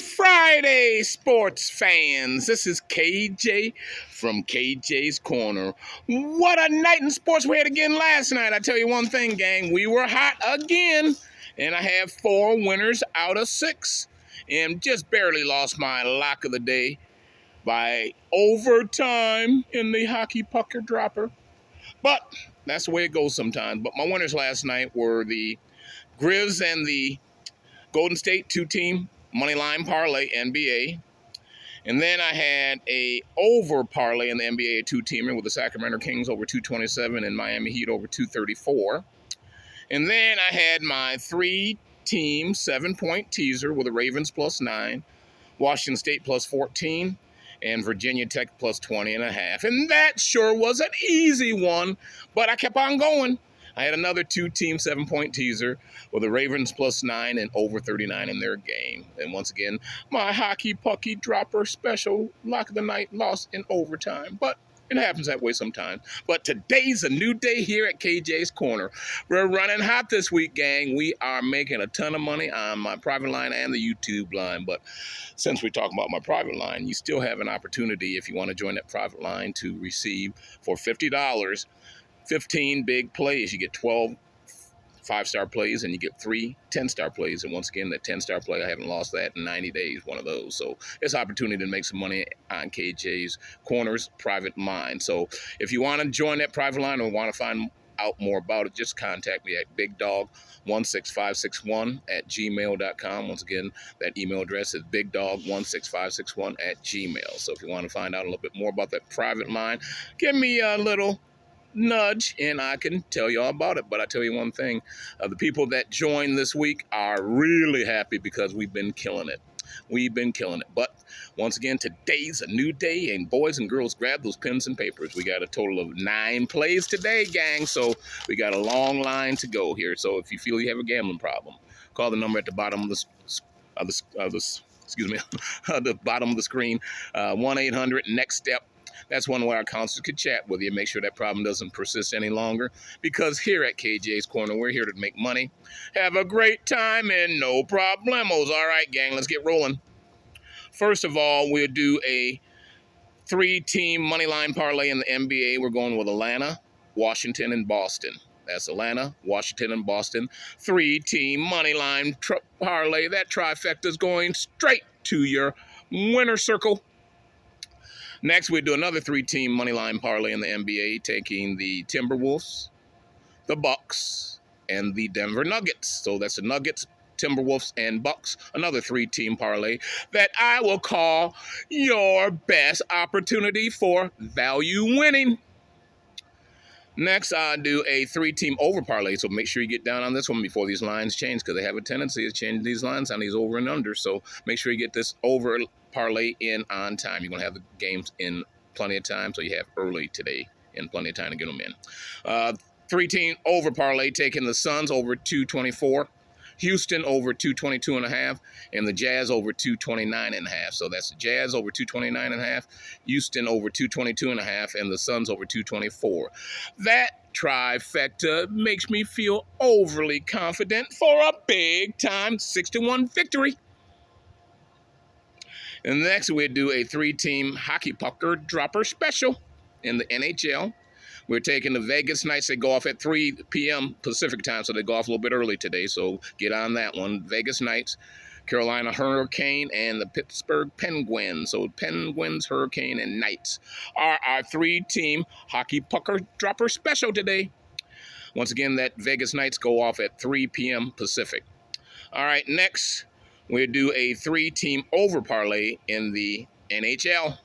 Friday, sports fans. This is KJ from KJ's Corner. What a night in sports we had again last night. I tell you one thing, gang, we were hot again, and I have 4 winners out of 6, and just barely lost my lock of the day by overtime in the hockey pucker dropper. But that's the way it goes sometimes. But my winners last night were the Grizz and the Golden State 2-team money line parlay NBA. And then I had a over parlay in the NBA, a 2-teamer with the Sacramento Kings over 227 and Miami Heat over 234. And then I had my 3-team 7-point teaser with the Ravens +9, Washington State +14, and Virginia Tech +20.5. And that sure was an easy one, but I kept on going. I had another 2-team 7-point teaser with the Ravens +9 and over 39 in their game. And once again, my hockey pucky dropper special lock of the night lost in overtime. But it happens that way sometimes. But today's a new day here at KJ's Corner. We're running hot this week, gang. We are making a ton of money on my private line and the YouTube line. But since we're talking about my private line, you still have an opportunity if you want to join that private line to receive for $50 15 big plays. You get 12 5-star plays and you get 3 10-star plays. And once again, that 10-star play, I haven't lost that in 90 days, one of those. So it's an opportunity to make some money on KJ's Corner's private line. So if you want to join that private line or want to find out more about it, just contact me at bigdog16561@gmail.com. Once again, that email address is bigdog16561@gmail. So if you want to find out a little bit more about that private line, give me a little nudge and I can tell you all about it. But I tell you one thing, the people that joined this week are really happy because we've been killing it. But once again, today's a new day, and boys and girls, grab those pens and papers. We got a total of 9 plays today, gang, so we got a long line to go here. So if you feel you have a gambling problem, call the number at the bottom of the the bottom of the screen, 1-800-NEXT-STEP. That's one way our counselor could chat with you, make sure that problem doesn't persist any longer. Because here at KJ's Corner, we're here to make money, have a great time, and no problemos. All right, gang, let's get rolling. First of all, we'll do a 3-team money line parlay in the NBA. We're going with Atlanta, Washington, and Boston. That's Atlanta, Washington, and Boston. 3-team money line parlay. That trifecta is going straight to your winner circle. Next, we'll do another 3-team money line parlay in the NBA, taking the Timberwolves, the Bucks, and the Denver Nuggets. So that's the Nuggets, Timberwolves, and Bucks. Another 3-team parlay that I will call your best opportunity for value winning. Next, I'll do a 3-team over parlay, so make sure you get down on this one before these lines change, because they have a tendency to change these lines on these over and under. So make sure you get this over parlay in on time. You're going to have the games in plenty of time, so you have early today and plenty of time to get them in. 3-team over parlay, taking the Suns over 224, Houston over 222.5, and the Jazz over 229.5. So that's the Jazz over 229.5, Houston over 222.5, and the Suns over 224. That trifecta makes me feel overly confident for a big-time 6-1 victory. And next, we'll do a 3-team hockey pucker dropper special in the NHL. We're taking the Vegas Knights. They go off at 3 p.m. Pacific time, so they go off a little bit early today. So get on that one. Vegas Knights, Carolina Hurricane, and the Pittsburgh Penguins. So Penguins, Hurricane, and Knights are our 3-team hockey pucker dropper special today. Once again, that Vegas Knights go off at 3 p.m. Pacific. All right, next, we'll do a 3-team over parlay in the NHL.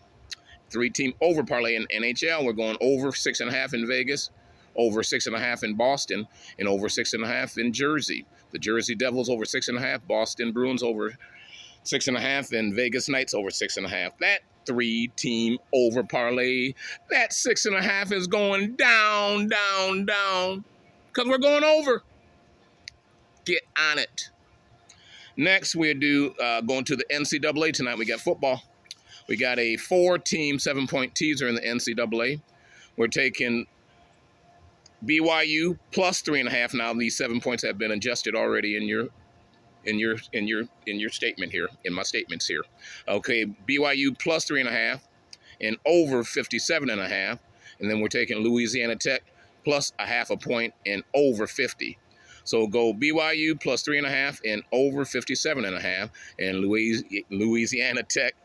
3-team over parlay in NHL. We're going over 6.5 in Vegas, over 6.5 in Boston, and over 6.5 in Jersey. The Jersey Devils over 6.5, Boston Bruins over 6.5, and Vegas Knights over 6.5. That 3-team over parlay, that 6.5 is going down, down, down, because we're going over. Get on it. Next, we'll do going to the NCAA tonight. We got football. We got a 4-team 7-point teaser in the NCAA. We're taking BYU plus 3.5. Now these 7 points have been adjusted already in your in your statement here, in my statements here. Okay, BYU plus 3.5 and over 57.5, and then we're taking Louisiana Tech plus a half a point and over 50. So go BYU plus 3.5 and over 57.5, and Louisiana Tech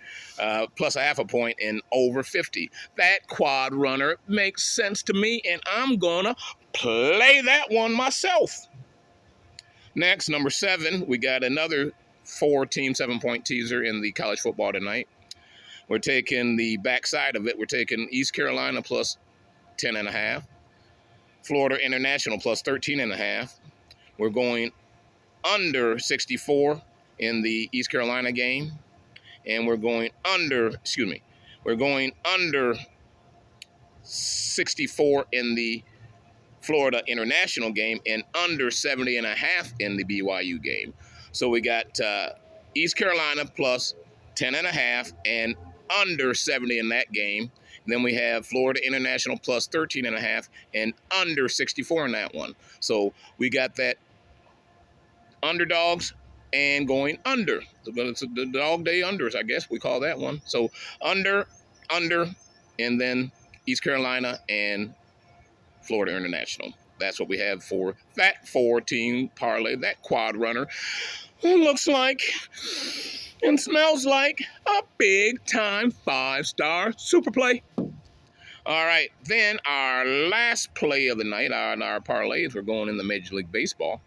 plus a half a point and over 50. That quad runner makes sense to me, and I'm gonna play that one myself. Next, number 7, we got another 4-team 7-point teaser in the college football tonight. We're taking the backside of it. We're taking East Carolina plus 10.5, Florida International plus 13.5. We're going under 64 in the East Carolina game, and we're going under 64 in the Florida International game, and under 70.5 in the BYU game. So we got East Carolina plus 10.5 and under 70 in that game. And then we have Florida International plus 13.5 and under 64 in that one. So we got that underdogs and going under. It's the dog day unders, I guess we call that one. So under, and then East Carolina and Florida International. That's what we have for that 4-team parlay, that quad runner. It looks like and smells like a big-time 5-star super play. All right, then our last play of the night on our parlays, we're going in the Major League Baseball.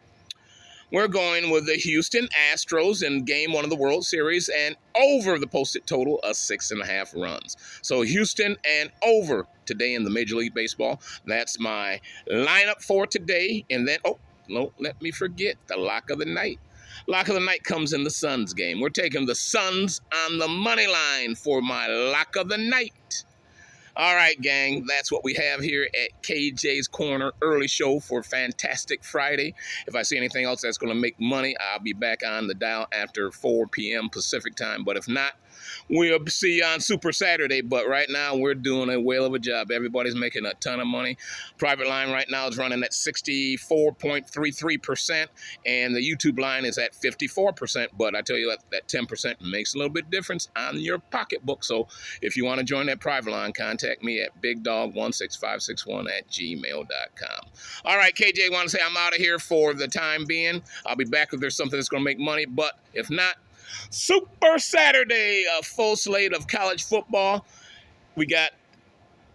We're going with the Houston Astros in Game 1 of the World Series and over the posted total of 6.5 runs. So Houston and over today in the Major League Baseball. That's my lineup for today. And then, let me forget the lock of the night. Lock of the night comes in the Suns game. We're taking the Suns on the money line for my lock of the night. All right, gang, that's what we have here at KJ's Corner early show for Fantastic Friday. If I see anything else that's going to make money, I'll be back on the dial after 4 p.m. Pacific time. But if not, we'll see you on Super Saturday. But right now, we're doing a whale of a job. Everybody's making a ton of money. Private line right now is running at 64.33%, and the YouTube line is at 54%. But I tell you, that 10% makes a little bit difference on your pocketbook. So if you want to join that private line, contact me at bigdog16561@gmail.com. All right, KJ, want to say I'm out of here for the time being. I'll be back if there's something that's going to make money. But if not, Super Saturday, a full slate of college football. We got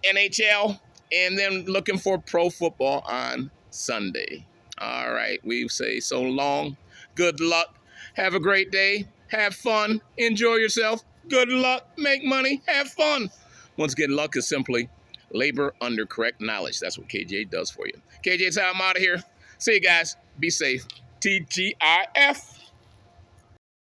NHL, and then looking for pro football on Sunday. All right, we say so long. Good luck. Have a great day. Have fun. Enjoy yourself. Good luck. Make money. Have fun. Once again, luck is simply labor under correct knowledge. That's what KJ does for you. KJ's how I'm out of here. See you guys. Be safe. TGIF.